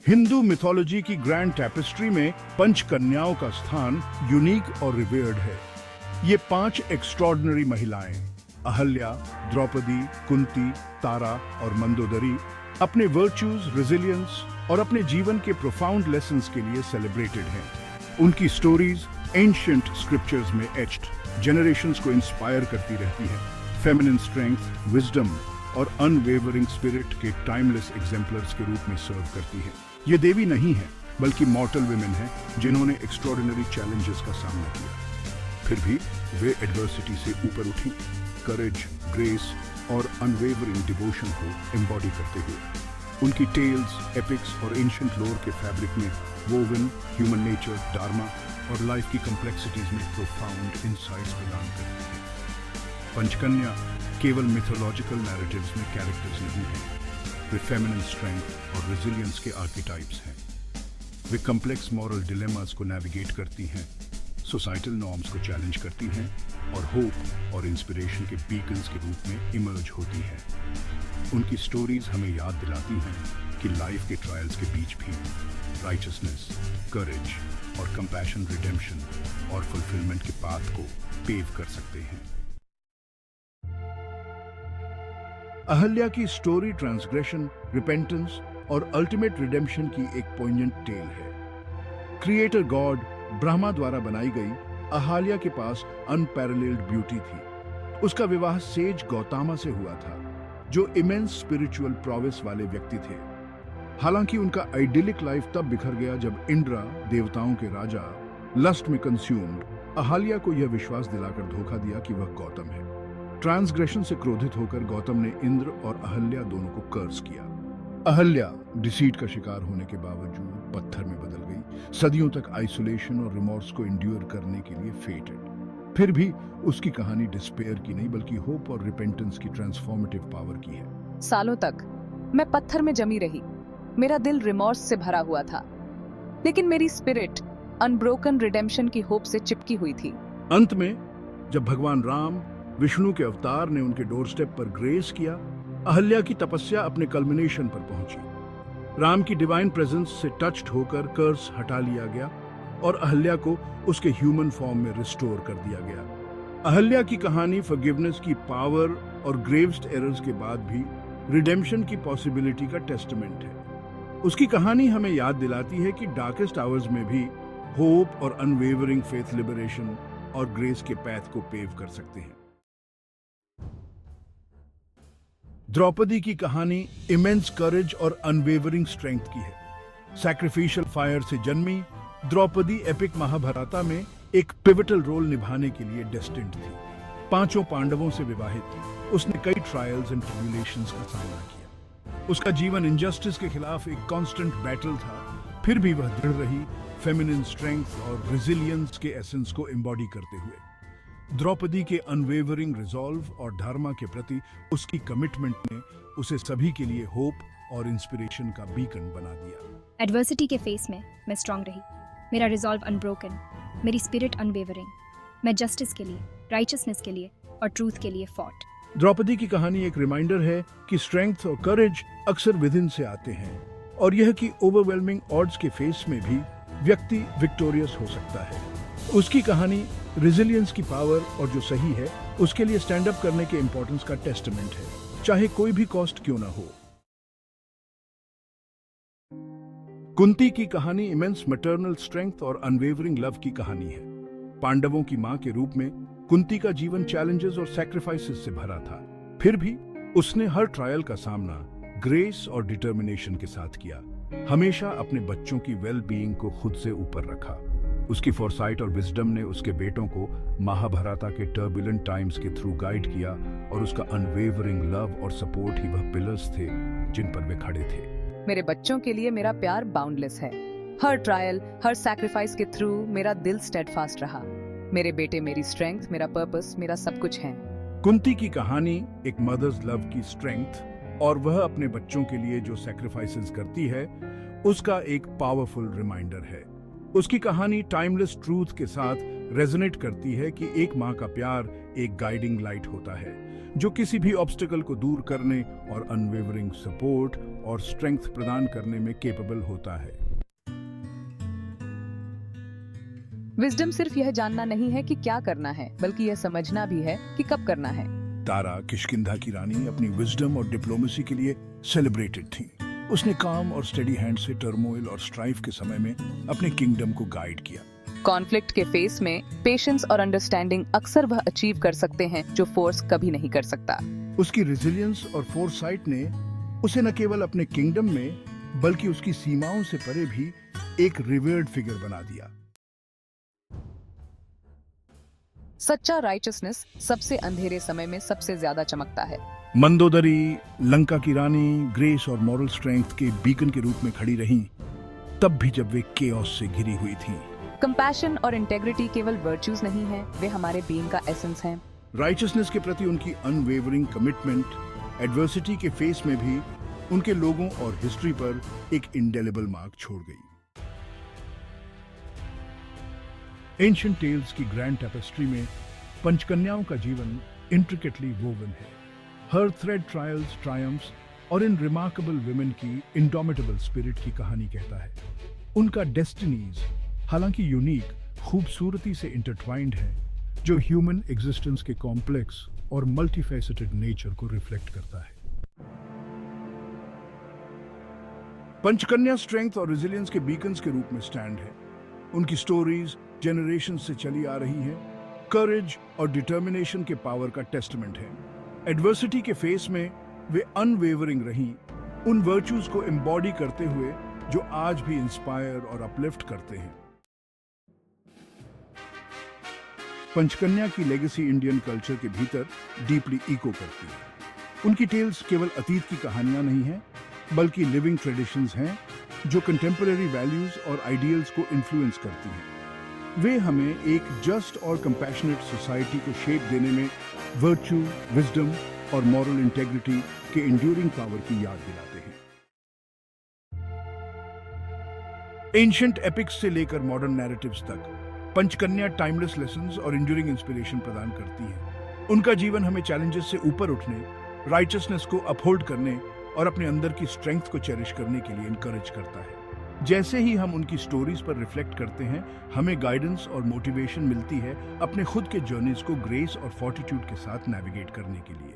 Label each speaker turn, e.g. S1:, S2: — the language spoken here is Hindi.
S1: हिंदू मिथोलॉजी की ग्रैंड टैपेस्ट्री में पंच कन्याओं का स्थान यूनिक और रिवेयर्ड है। ये 5 एक्स्ट्रॉर्डिनरी महिलाएं अहल्या, द्रौपदी, कुंती, तारा और मंदोदरी अपने वर्च्यूज, रेजिलियंस और अपने जीवन के प्रोफाउंड लेसन्स के लिए सेलिब्रेटेड हैं। उनकी स्टोरीज एंशिएंट स्क्रिप्चर्स में एच्ड जनरेशंस को इंस्पायर करती रहती है। फेमिनिन स्ट्रेंथ, विजडम और अनवेवरिंग स्पिरिट के टाइमलेस एग्जाम्पलर्स के रूप में सर्व करती है। ये देवी नहीं है बल्कि मॉर्टल विमेन है जिन्होंने एक्स्ट्रॉर्डिनरी चैलेंजेस का सामना किया। फिर भी वे एडवर्सिटी से ऊपर उठी, करेज, ग्रेस और अनवेवरिंग डिवोशन को एम्बॉडी करते हुए। उनकी टेल्स, एपिक्स और एंशिएंट लोर के फैब्रिक में वोवन ह्यूमन नेचर, डार्मा और लाइफ की कॉम्प्लेक्सिटीज में प्रोफाउंड इनसाइट्स प्रदान करती है। पंचकन्या केवल मिथोलॉजिकल नैरेटिव्स में कैरेक्टर्स नहीं हैं, वे फेमिनिन स्ट्रेंथ और रेजिलियंस के आर्किटाइप्स हैं। वे कॉम्प्लेक्स मॉरल डिलेमास को नेविगेट करती हैं, सोसाइटल नॉर्म्स को चैलेंज करती हैं और होप और इंस्पिरेशन के बीकन्स के रूप में इमर्ज होती हैं। उनकी स्टोरीज हमें याद दिलाती हैं कि लाइफ के ट्रायल्स के बीच भी राइचसनेस, करेज और कंपैशन रिडेम्पशन और फुलफिलमेंट के पाथ को पेव कर सकते हैं। अहल्या की स्टोरी ट्रांसग्रेशन, रिपेंटेंस और अल्टीमेट रिडेम्पशन की एक पोइग्नेंट टेल है। क्रिएटर गॉड ब्रह्मा द्वारा बनाई गई अहल्या के पास अनपैरेलल्ड ब्यूटी थी। उसका विवाह सेज गौतमा से हुआ था, जो इमेंस स्पिरिचुअल प्रोवेस वाले व्यक्ति थे। हालांकि उनका आइडिलिक लाइफ तब बिखर गया जब इंद्र, देवताओं के राजा, लस्ट में कंज्यूम्ड अहल्या को यह विश्वास दिलाकर धोखा दिया कि वह गौतम है। ट्रांसग्रेशन से क्रोधित होकर गौतम ने इंद्र और अहल्या दोनों को कर्स किया। अहल्या डिसीट का शिकार होने के बावजूद पत्थर में बदल गई, सदियों तक आइसोलेशन और रिमोर्स को इंड्योर करने के लिए फेटेड। फिर भी उसकी कहानी डिस्पेयर की नहीं बल्कि होप और रिपेंटेंस की ट्रांसफॉर्मेटिव पावर की है।
S2: सालों तक मैं पत्थर में जमी रही, मेरा दिल रिमोर्स से भरा हुआ था, लेकिन मेरी स्पिरिट अनब्रोकन रिडेम्पशन की होप से चिपकी हुई थी।
S1: अंत में जब भगवान राम, विष्णु के अवतार ने उनके डोरस्टेप पर ग्रेस किया, अहल्या की तपस्या अपने कल्मिनेशन पर पहुंची। राम की डिवाइन प्रेजेंस से टच्ड होकर कर्स हटा लिया गया और अहल्या को उसके ह्यूमन फॉर्म में रिस्टोर कर दिया गया। अहल्या की कहानी फॉरगिवनेस की पावर और ग्रेव्स्ट एरर्स के बाद भी रिडेम्पशन की पॉसिबिलिटी का टेस्टमेंट है। उसकी कहानी हमें याद दिलाती है कि डार्केस्ट आवर्स में भी होप और अनवेवरिंग फेथ लिबरेशन और ग्रेस के पैथ को पेव कर सकते हैं। द्रौपदी की कहानी इमेंस करेज और अनवेवरिंग स्ट्रेंथ की है। सैक्रिफिशियल फायर से जन्मी द्रौपदी एपिक महाभारता में एक पिवटल रोल निभाने के लिए डेस्टिन्ड थी। 5 पांडवों से विवाहित, उसने कई ट्रायल्स एंड ट्रिब्यूलेशंस का सामना किया। उसका जीवन इनजस्टिस के खिलाफ एक कांस्टेंट बैटल था, फिर भी वह दृढ़ रही, फेमिनिन स्ट्रेंथ और रेजिलियंस के एसेंस को एम्बॉडी करते हुए। द्रौपदी के अनवेवरिंग रिजॉल्व और धर्मा के प्रति उसकी कमिटमेंट ने उसे सभी के लिए होप और इंस्पिरेशन का बीकन बना दिया।
S3: एडवर्सिटी के फेस में मैं स्ट्रांग रही, मेरा रिजॉल्व अनब्रोकन, मेरी स्पिरिट अनवेवरिंग। मैं जस्टिस के लिए, राइचसनेस के लिए और ट्रूथ के लिए फॉट।
S1: द्रौपदी की कहानी एक रिमाइंडर है कि स्ट्रेंथ और करेज अक्सर विद इन से आते हैं, और यह कि ओवरवेलमिंग ऑड्स के फेस में भी व्यक्ति विक्टोरियस हो सकता है। उसकी कहानी रेजिलियंस की पावर और जो सही है उसके लिए स्टैंड अप करने के इंपॉर्टेंस का टेस्टमेंट है, चाहे कोई भी कॉस्ट क्यों ना हो। कुंती की कहानी इमेंस मैटरनल स्ट्रेंथ और अनवेवरिंग लव की कहानी है। पांडवों की मां के रूप में कुंती का जीवन चैलेंजेस और सैक्रिफाइसेस से भरा था, फिर भी उसने हर ट्रायल का सामना ग्रेस और डिटर्मिनेशन के साथ किया। हमेशा अपने बच्चों की वेल बीइंग को खुद से ऊपर रखा। उसकी फोरसाइट और विजडम ने उसके बेटों को महाभारता के टर्बुलेंट टाइम्स के थ्रू गाइड किया, और उसका अनवेवरिंग लव और सपोर्ट ही वह पिलर्स थे जिन पर वे खड़े थे।
S2: मेरे बच्चों के लिए मेरा प्यार बाउंडलेस है। हर ट्रायल, हर सैक्रिफाइस के थ्रू मेरा दिल स्टेडफास्ट रहा। मेरे बेटे मेरी स्ट्रेंथ, मेरा पर्पस, मेरा सब कुछ है।
S1: कुंती की कहानी एक मदर्स लव की स्ट्रेंथ और वह अपने बच्चों के लिए जो सैक्रिफाइसेस करती है उसका एक पावरफुल रिमाइंडर है। उसकी कहानी टाइमलेस ट्रूथ के साथ रेजोनेट करती है कि एक माँ का प्यार एक गाइडिंग लाइट होता है जो किसी भी ऑब्स्टिकल को दूर करने और अनवेवरिंग सपोर्ट और स्ट्रेंथ प्रदान करने में केपेबल होता है।
S2: विजडम सिर्फ यह जानना नहीं है कि क्या करना है, बल्कि यह समझना भी है कि कब करना है।
S1: तारा, किष्किंधा की रानी, अपनी विजडम और डिप्लोमेसी के लिए सेलिब्रेटेड थी। उसने काम और स्टेडी हैंड से टर्मोइल और स्ट्राइफ के समय में अपने किंगडम को गाइड किया।
S2: कॉन्फ्लिक्ट के फेस में पेशेंस और अंडरस्टैंडिंग अक्सर वह अचीव कर सकते हैं जो फोर्स कभी नहीं कर सकता।
S1: उसकी रेजिलियंस और फोरसाइट ने उसे न केवल अपने किंगडम में बल्कि उसकी सीमाओं से परे भी एक रिवर्ड फिगर बना दिया।
S2: सच्चा राइचसनेस सबसे अंधेरे समय में सबसे ज्यादा चमकता है।
S1: मंदोदरी, लंका की रानी, ग्रेस और मॉरल स्ट्रेंथ के बीकन के रूप में खड़ी रहीं, तब भी जब वे केओस से घिरी हुई थीं।
S2: कंपैशन और इंटेग्रिटी केवल वर्च्यूज नहीं हैं, वे हमारे बीइंग का एसेंस हैं।
S1: राइचसनेस के प्रति उनकी अनवेवरिंग कमिटमेंट एडवर्सिटी के फेस में भी उनके लोगों और हिस्ट्री पर एक इंडेलिबल मार्क छोड़ गई। एंशिएंट टेल्स की ग्रैंड टेपेस्ट्री में पंचकन्याओं का जीवन इंट्रिकेटली वोवन है। हर थ्रेड ट्रायल्स, ट्रायम्फ्स और इन रिमार्केबल वुमेन की इंडोमिटेबल स्पिरिट की कहानी कहता है। उनका डेस्टिनीज हालांकि यूनिक, खूबसूरती से इंटरट्वाइंड है, जो ह्यूमन एग्जिस्टेंस के कॉम्प्लेक्स और मल्टीफेसेटेड नेचर को रिफ्लेक्ट करता है। पंचकन्या स्ट्रेंथ और रेजिलियंस के बीकन्स के रूप में स्टैंड है। उनकी स्टोरीज जनरेशन से चली आ रही हैं, करेज और डिटर्मिनेशन के पावर का टेस्टमेंट है। एडवर्सिटी के फेस में वे अनवेवरिंग रहीं, उन वर्च्यूज को एम्बॉडी करते हुए जो आज भी इंस्पायर और अपलिफ्ट करते हैं। पंचकन्या की लेगेसी इंडियन कल्चर के भीतर डीपली इको करती है। उनकी टेल्स केवल अतीत की कहानियां नहीं हैं, बल्कि लिविंग ट्रेडिशंस हैं जो कंटेम्पररी वैल्यूज और आइडियल्स को इन्फ्लुएंस करती हैं। वे हमें एक जस्ट और कंपैशनेट सोसाइटी को शेप देने में वर्च्यू, विजडम और मॉरल इंटेग्रिटी के इंड्यूरिंग पावर की याद दिलाते हैं। एंशिएंट एपिक्स से लेकर मॉडर्न नैरेटिव्स तक पंचकन्या टाइमलेस लेसन्स और इंड्यूरिंग इंस्पिरेशन प्रदान करती है। उनका जीवन हमें चैलेंजेस से ऊपर उठने, राइचसनेस को अपहोल्ड करने और अपने अंदर की स्ट्रेंथ को चेरिश करने के लिए इनकरेज करता है। जैसे ही हम उनकी स्टोरीज पर रिफ्लेक्ट करते हैं, हमें गाइडेंस और मोटिवेशन मिलती है अपने खुद के जर्नीज को ग्रेस और फॉर्टिट्यूड के साथ नेविगेट करने के लिए।